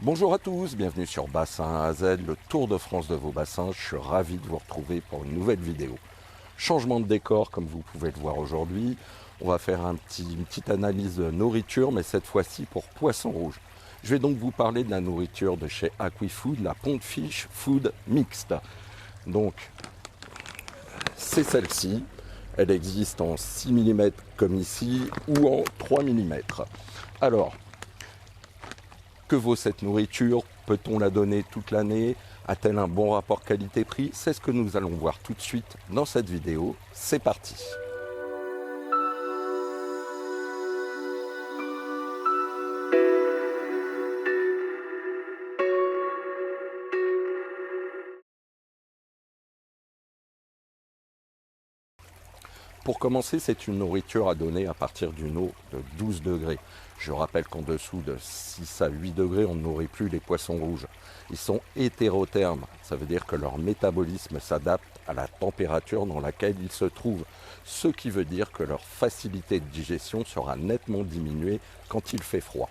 Bonjour à tous, bienvenue sur Bassin A à Z, le tour de France de vos bassins. Je suis ravi de vous retrouver pour une nouvelle vidéo. Changement de décor comme vous pouvez le voir aujourd'hui. On va faire une petite analyse de nourriture, mais cette fois-ci pour poissons rouges. Je vais donc vous parler de la nourriture de chez AquiFood, la Pond Fish Food Mixte. Donc, c'est celle-ci. Elle existe en 6 mm comme ici ou en 3 mm. Alors, que vaut cette nourriture? Peut-on la donner toute l'année? A-t-elle un bon rapport qualité-prix? C'est ce que nous allons voir tout de suite dans cette vidéo. C'est parti! Pour commencer, c'est une nourriture à donner à partir d'une eau de 12 degrés. Je rappelle qu'en dessous de 6 à 8 degrés, on ne nourrit plus les poissons rouges. Ils sont hétérothermes, ça veut dire que leur métabolisme s'adapte à la température dans laquelle ils se trouvent, ce qui veut dire que leur facilité de digestion sera nettement diminuée quand il fait froid.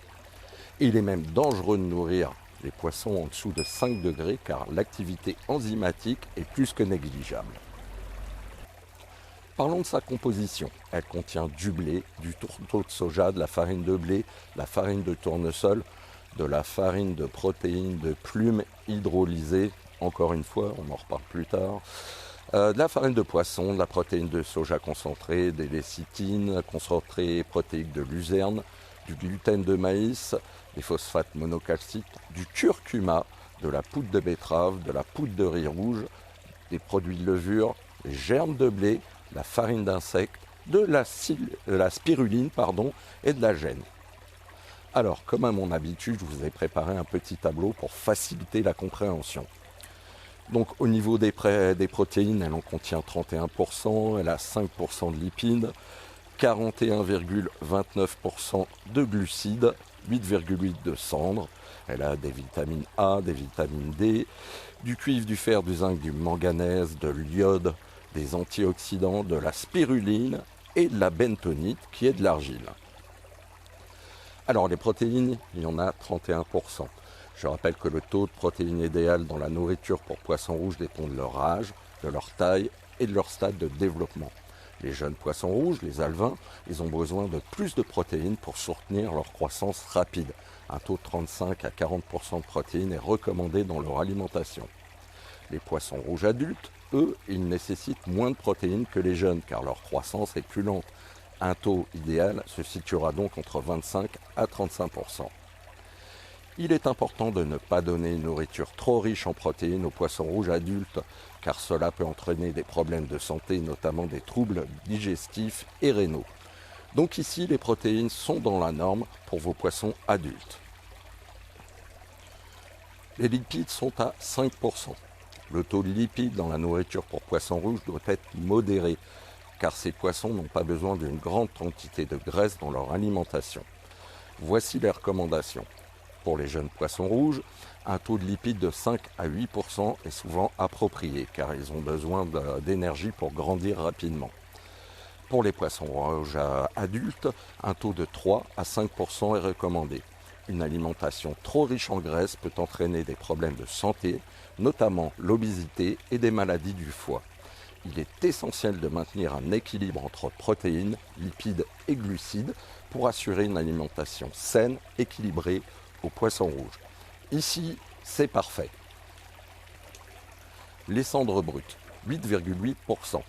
Il est même dangereux de nourrir les poissons en dessous de 5 degrés car l'activité enzymatique est plus que négligeable. Parlons de sa composition. Elle contient du blé, du tourteau de soja, de la farine de blé, la farine de tournesol, de la farine de protéines de plumes hydrolysées, encore une fois, on en reparle plus tard, de la farine de poisson, de la protéine de soja concentrée, des lécithines, concentré protéique de luzerne, du gluten de maïs, des phosphates monocalciques, du curcuma, de la poudre de betterave, de la poudre de riz rouge, des produits de levure, des germes de blé, la farine d'insectes, de la spiruline et de la gêne. Alors, comme à mon habitude, je vous ai préparé un petit tableau pour faciliter la compréhension. Donc, au niveau des protéines, elle en contient 31%, elle a 5% de lipides, 41,29% de glucides, 8,8% de cendres. Elle a des vitamines A, des vitamines D, du cuivre, du fer, du zinc, du manganèse, de l'iode, des antioxydants, de la spiruline et de la bentonite qui est de l'argile. Alors les protéines, il y en a 31%. Je rappelle que le taux de protéines idéal dans la nourriture pour poissons rouges dépend de leur âge, de leur taille et de leur stade de développement. Les jeunes poissons rouges, les alevins, ils ont besoin de plus de protéines pour soutenir leur croissance rapide. Un taux de 35 à 40% de protéines est recommandé dans leur alimentation. Les poissons rouges adultes, eux, ils nécessitent moins de protéines que les jeunes car leur croissance est plus lente. Un taux idéal se situera donc entre 25 à 35%. Il est important de ne pas donner une nourriture trop riche en protéines aux poissons rouges adultes car cela peut entraîner des problèmes de santé, notamment des troubles digestifs et rénaux. Donc ici, les protéines sont dans la norme pour vos poissons adultes. Les lipides sont à 5%. Le taux de lipides dans la nourriture pour poissons rouges doit être modéré, car ces poissons n'ont pas besoin d'une grande quantité de graisse dans leur alimentation. Voici les recommandations. Pour les jeunes poissons rouges, un taux de lipides de 5 à 8% est souvent approprié, car ils ont besoin d'énergie pour grandir rapidement. Pour les poissons rouges adultes, un taux de 3 à 5% est recommandé. Une alimentation trop riche en graisse peut entraîner des problèmes de santé, notamment l'obésité et des maladies du foie. Il est essentiel de maintenir un équilibre entre protéines, lipides et glucides pour assurer une alimentation saine, équilibrée aux poissons rouges. Ici, c'est parfait. Les cendres brutes, 8,8%.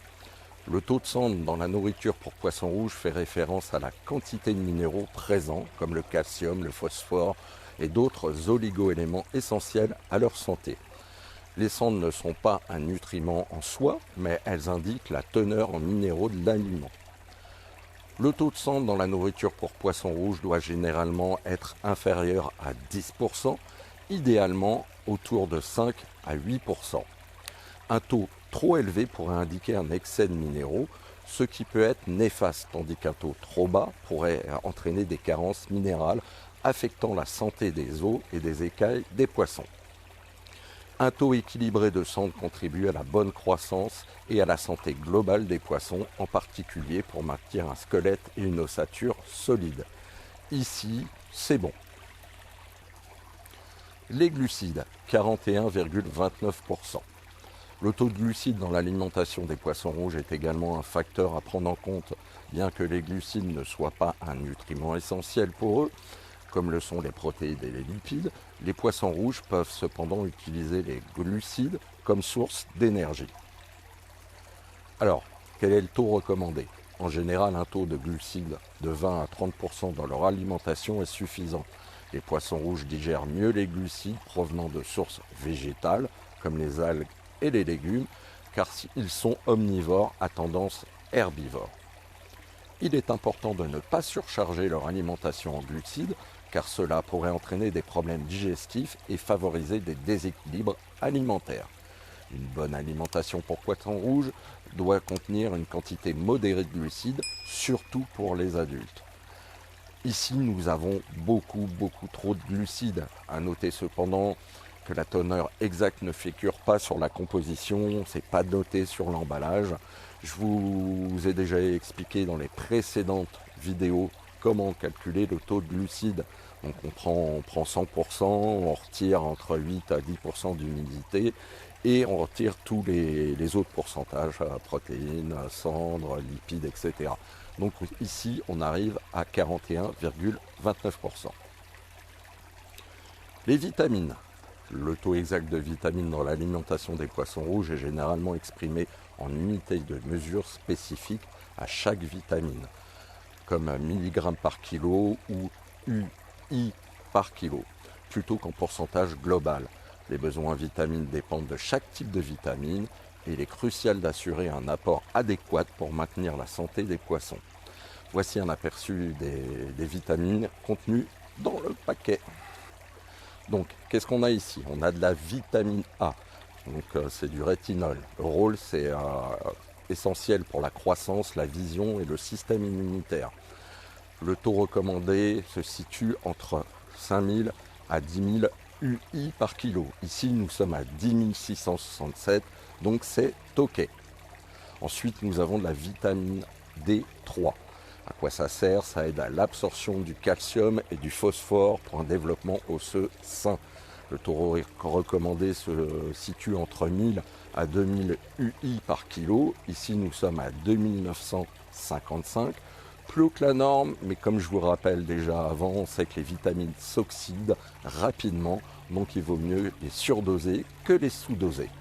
Le taux de cendre dans la nourriture pour poissons rouges fait référence à la quantité de minéraux présents, comme le calcium, le phosphore et d'autres oligo-éléments essentiels à leur santé. Les cendres ne sont pas un nutriment en soi, mais elles indiquent la teneur en minéraux de l'aliment. Le taux de cendre dans la nourriture pour poissons rouges doit généralement être inférieur à 10%, idéalement autour de 5 à 8%. Un taux trop élevé pourrait indiquer un excès de minéraux, ce qui peut être néfaste, tandis qu'un taux trop bas pourrait entraîner des carences minérales affectant la santé des os et des écailles des poissons. Un taux équilibré de cendre contribue à la bonne croissance et à la santé globale des poissons, en particulier pour maintenir un squelette et une ossature solides. Ici, c'est bon. Les glucides, 41,29%. Le taux de glucides dans l'alimentation des poissons rouges est également un facteur à prendre en compte, bien que les glucides ne soient pas un nutriment essentiel pour eux, comme le sont les protéines et les lipides. Les poissons rouges peuvent cependant utiliser les glucides comme source d'énergie. Alors, quel est le taux recommandé? En général, un taux de glucides de 20 à 30% dans leur alimentation est suffisant. Les poissons rouges digèrent mieux les glucides provenant de sources végétales, comme les algues et les légumes, car ils sont omnivores à tendance herbivore. Il est important de ne pas surcharger leur alimentation en glucides, car cela pourrait entraîner des problèmes digestifs et favoriser des déséquilibres alimentaires. Une bonne alimentation pour poissons rouges doit contenir une quantité modérée de glucides, surtout pour les adultes. Ici, nous avons beaucoup trop de glucides. À noter cependant que la teneur exacte ne figure pas sur la composition, c'est pas noté sur l'emballage. Je vous ai déjà expliqué dans les précédentes vidéos comment calculer le taux de glucides. Donc on prend 100%, on retire entre 8 à 10% d'humidité et on retire tous les autres pourcentages, protéines, cendres, lipides, etc. Donc ici on arrive à 41,29%. Les vitamines. Le taux exact de vitamines dans l'alimentation des poissons rouges est généralement exprimé en unités de mesure spécifiques à chaque vitamine, comme milligrammes par kilo ou UI par kilo, plutôt qu'en pourcentage global. Les besoins en vitamines dépendent de chaque type de vitamine et il est crucial d'assurer un apport adéquat pour maintenir la santé des poissons. Voici un aperçu des vitamines contenues dans le paquet. Donc, qu'est-ce qu'on a ici? On a de la vitamine A, donc c'est du rétinol. Le rôle, c'est essentiel pour la croissance, la vision et le système immunitaire. Le taux recommandé se situe entre 5000 à 10 000 UI par kilo. Ici, nous sommes à 10 667, donc c'est OK. Ensuite, nous avons de la vitamine D3. À quoi ça sert? Ça aide à l'absorption du calcium et du phosphore pour un développement osseux sain. Le taux recommandé se situe entre 1000 à 2000 UI par kilo. Ici, nous sommes à 2955. Plus haut que la norme, mais comme je vous le rappelle déjà avant, on sait que les vitamines s'oxydent rapidement, donc il vaut mieux les surdoser que les sous-doser.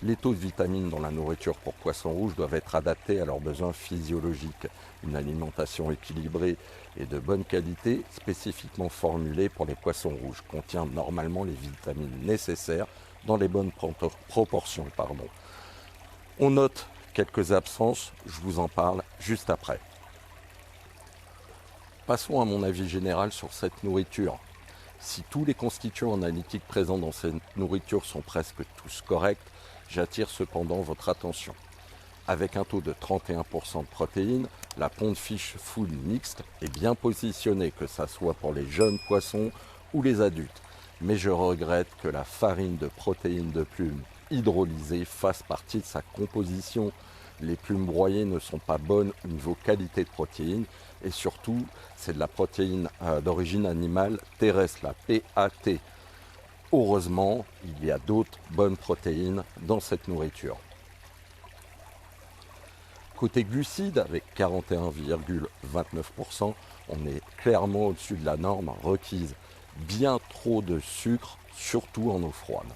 Les taux de vitamines dans la nourriture pour poissons rouges doivent être adaptés à leurs besoins physiologiques. Une alimentation équilibrée et de bonne qualité, spécifiquement formulée pour les poissons rouges, contient normalement les vitamines nécessaires dans les bonnes proportions. On note quelques absences, je vous en parle juste après. Passons à mon avis général sur cette nourriture. Si tous les constituants analytiques présents dans cette nourriture sont presque tous corrects, j'attire cependant votre attention. Avec un taux de 31% de protéines, la Pond Fish Food Mixte est bien positionnée, que ce soit pour les jeunes poissons ou les adultes. Mais je regrette que la farine de protéines de plumes hydrolysée fasse partie de sa composition. Les plumes broyées ne sont pas bonnes au niveau qualité de protéines et surtout, c'est de la protéine d'origine animale terrestre, la PAT. Heureusement, il y a d'autres bonnes protéines dans cette nourriture. Côté glucides, avec 41,29%, on est clairement au-dessus de la norme requise. Bien trop de sucre, surtout en eau froide.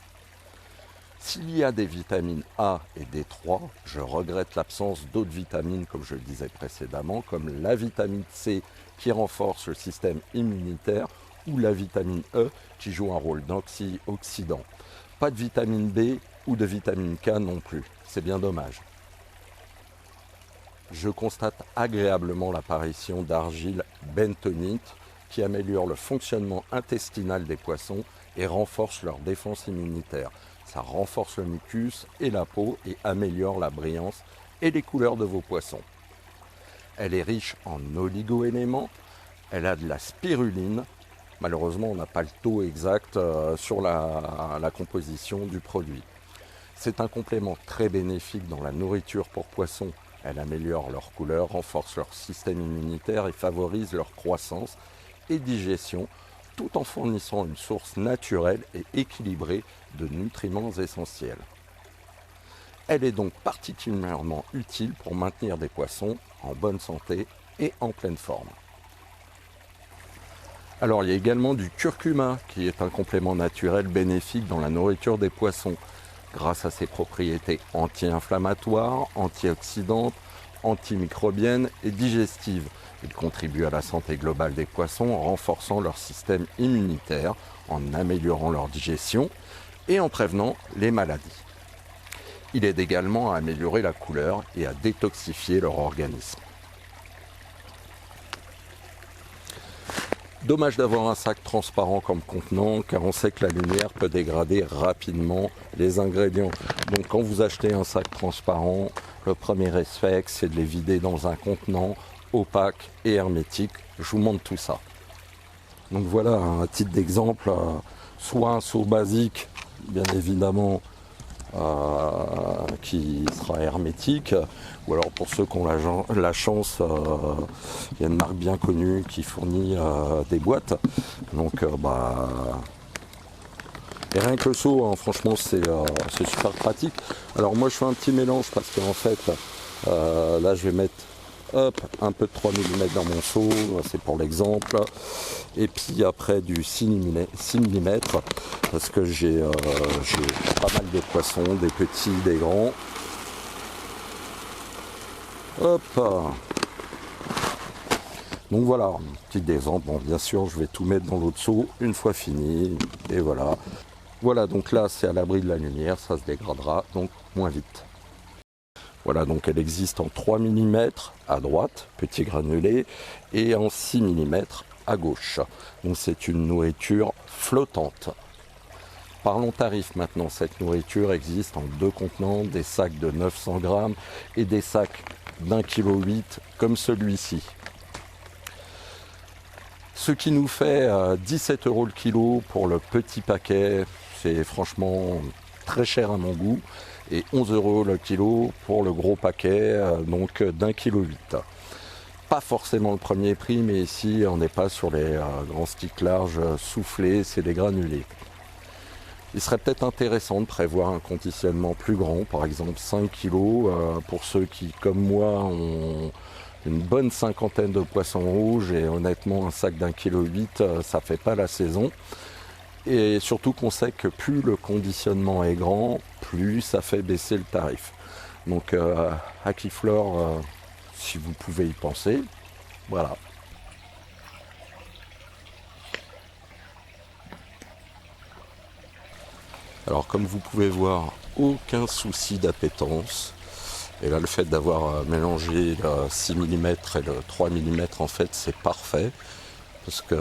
S'il y a des vitamines A et D3, je regrette l'absence d'autres vitamines, comme je le disais précédemment, comme la vitamine C qui renforce le système immunitaire ou la vitamine E qui joue un rôle d'antioxydant. Pas de vitamine B ou de vitamine K non plus, c'est bien dommage. Je constate agréablement l'apparition d'argile bentonite qui améliore le fonctionnement intestinal des poissons et renforce leur défense immunitaire. Ça renforce le mucus et la peau et améliore la brillance et les couleurs de vos poissons. Elle est riche en oligo-éléments, elle a de la spiruline. Malheureusement, on n'a pas le taux exact sur la composition du produit. C'est un complément très bénéfique dans la nourriture pour poissons. Elle améliore leur couleur, renforce leur système immunitaire et favorise leur croissance et digestion tout en fournissant une source naturelle et équilibrée de nutriments essentiels. Elle est donc particulièrement utile pour maintenir des poissons en bonne santé et en pleine forme. Alors il y a également du curcuma qui est un complément naturel bénéfique dans la nourriture des poissons grâce à ses propriétés anti-inflammatoires, antioxydantes, antimicrobiennes et digestives. Il contribue à la santé globale des poissons en renforçant leur système immunitaire, en améliorant leur digestion et en prévenant les maladies. Il aide également à améliorer la couleur et à détoxifier leur organisme. Dommage d'avoir un sac transparent comme contenant car on sait que la lumière peut dégrader rapidement les ingrédients. Donc quand vous achetez un sac transparent, le premier réflexe c'est de les vider dans un contenant opaque et hermétique. Je vous montre tout ça. Donc voilà un titre d'exemple, soit un seau basique, bien évidemment, qui sera hermétique, ou alors pour ceux qui ont la chance, il y a une marque bien connue qui fournit des boîtes, donc et rien que le seau, hein, franchement c'est super pratique. Alors moi je fais un petit mélange parce qu'en fait là je vais mettre un peu de 3 mm dans mon seau, c'est pour l'exemple, et puis après du 6 mm parce que j'ai pas mal de poissons, des petits, des grands. Hop. Donc voilà, petit exemple. Bon, bien sûr, je vais tout mettre dans l'autre seau une fois fini, et voilà. Voilà, donc là c'est à l'abri de la lumière, ça se dégradera donc moins vite. Voilà, donc elle existe en 3 mm à droite, petit granulé, et en 6 mm à gauche. Donc c'est une nourriture flottante. Parlons tarif maintenant. Cette nourriture existe en 2 contenants, des sacs de 900 grammes et des sacs d'1,8 kg comme celui-ci. Ce qui nous fait 17 € le kilo pour le petit paquet. C'est franchement très cher à mon goût. Et 11 € le kilo pour le gros paquet, donc d'1,8 kg. Pas forcément le premier prix, mais ici on n'est pas sur les grands sticks larges soufflés, c'est des granulés. Il serait peut-être intéressant de prévoir un conditionnement plus grand, par exemple 5 kg, pour ceux qui, comme moi, ont une bonne cinquantaine de poissons rouges, et honnêtement un sac d'1,8 kg, ça fait pas la saison. Et surtout qu'on sait que plus le conditionnement est grand, plus ça fait baisser le tarif. Donc Aquiflore, si vous pouvez y penser, voilà. Alors comme vous pouvez voir, aucun souci d'appétence. Et là le fait d'avoir mélangé le 6 mm et le 3 mm, en fait c'est parfait. Parce que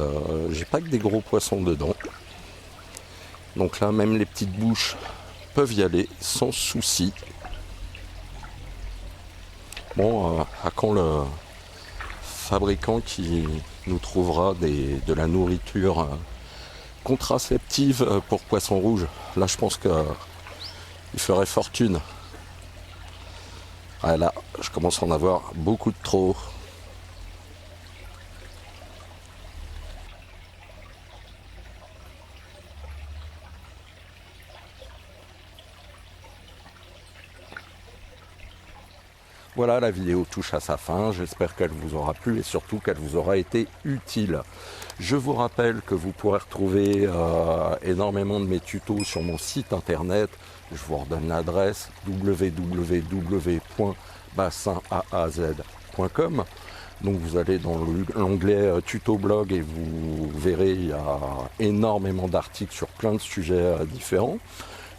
j'ai pas que des gros poissons dedans. Donc là, même les petites bouches peuvent y aller sans souci. Bon, à quand le fabricant qui nous trouvera de la nourriture contraceptive pour poissons rouges? Là, je pense qu'il ferait fortune. Ah, là, je commence à en avoir beaucoup de trop. Voilà, la vidéo touche à sa fin, j'espère qu'elle vous aura plu et surtout qu'elle vous aura été utile. Je vous rappelle que vous pourrez retrouver énormément de mes tutos sur mon site internet. Je vous redonne l'adresse www.bassinAAZ.com. Donc vous allez dans l'onglet tuto blog et vous verrez, il y a énormément d'articles sur plein de sujets différents.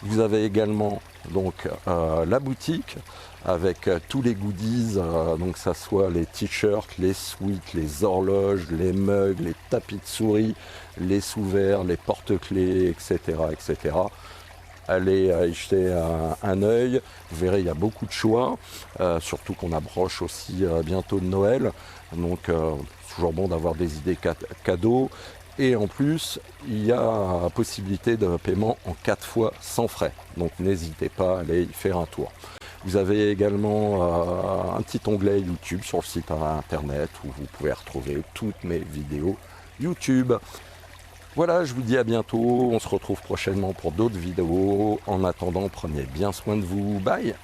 Vous avez également donc la boutique avec tous les goodies, donc ça soit les t-shirts, les sweats, les horloges, les mugs, les tapis de souris, les sous-verres, les porte-clés, etc., etc. Allez y jeter un œil, vous verrez il y a beaucoup de choix, surtout qu'on approche aussi bientôt de Noël, donc toujours bon d'avoir des idées cadeaux. Et en plus, il y a possibilité de paiement en 4 fois sans frais. Donc n'hésitez pas à aller y faire un tour. Vous avez également un petit onglet YouTube sur le site internet où vous pouvez retrouver toutes mes vidéos YouTube. Voilà, je vous dis à bientôt, on se retrouve prochainement pour d'autres vidéos. En attendant, prenez bien soin de vous, bye!